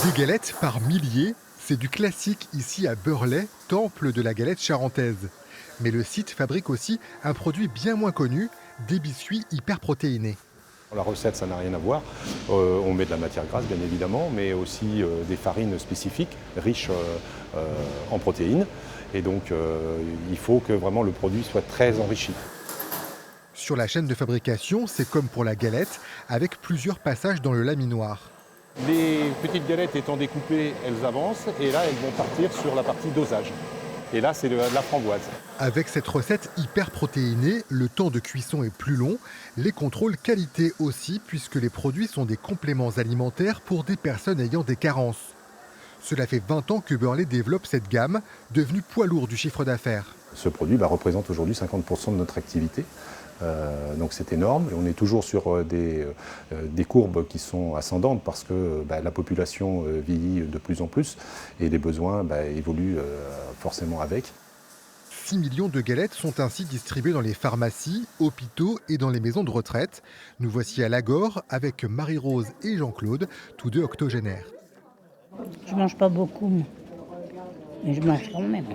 Des galettes par milliers, c'est du classique ici à Beurlay, temple de la galette charentaise. Mais le site fabrique aussi un produit bien moins connu, des biscuits hyperprotéinés. La recette, ça n'a rien à voir. On met de la matière grasse, bien évidemment, mais aussi des farines spécifiques, riches en protéines. Et donc, il faut que vraiment le produit soit très enrichi. Sur la chaîne de fabrication, c'est comme pour la galette, avec plusieurs passages dans le laminoir. Les petites galettes étant découpées, elles avancent et là, elles vont partir sur la partie dosage. Et là, c'est de la framboise. Avec cette recette hyper protéinée, le temps de cuisson est plus long, les contrôles qualité aussi, puisque les produits sont des compléments alimentaires pour des personnes ayant des carences. Cela fait 20 ans que Beurlay développe cette gamme, devenue poids lourd du chiffre d'affaires. Ce produit représente aujourd'hui 50% de notre activité. Donc c'est énorme. On est toujours sur des courbes qui sont ascendantes parce que la population vieillit de plus en plus et les besoins évoluent forcément avec. 6 millions de galettes sont ainsi distribuées dans les pharmacies, hôpitaux et dans les maisons de retraite. Nous voici à Lagore avec Marie-Rose et Jean-Claude, tous deux octogénaires. Je mange pas beaucoup, moi. Mais je mange quand même.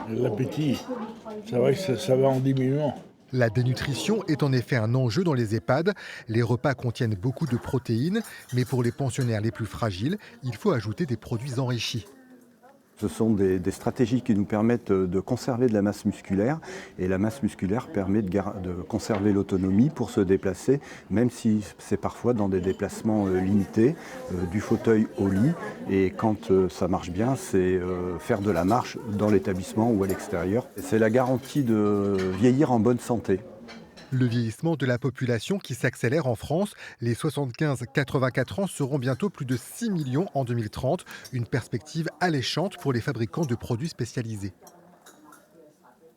L'appétit, c'est vrai que ça va en diminuant. La dénutrition est en effet un enjeu dans les EHPAD. Les repas contiennent beaucoup de protéines, mais pour les pensionnaires les plus fragiles, il faut ajouter des produits enrichis. Ce sont des stratégies qui nous permettent de conserver de la masse musculaire et la masse musculaire permet de conserver l'autonomie pour se déplacer, même si c'est parfois dans des déplacements limités, du fauteuil au lit. Et quand ça marche bien, c'est faire de la marche dans l'établissement ou à l'extérieur. C'est la garantie de vieillir en bonne santé. Le vieillissement de la population qui s'accélère en France, les 75-84 ans seront bientôt plus de 6 millions en 2030, une perspective alléchante pour les fabricants de produits spécialisés.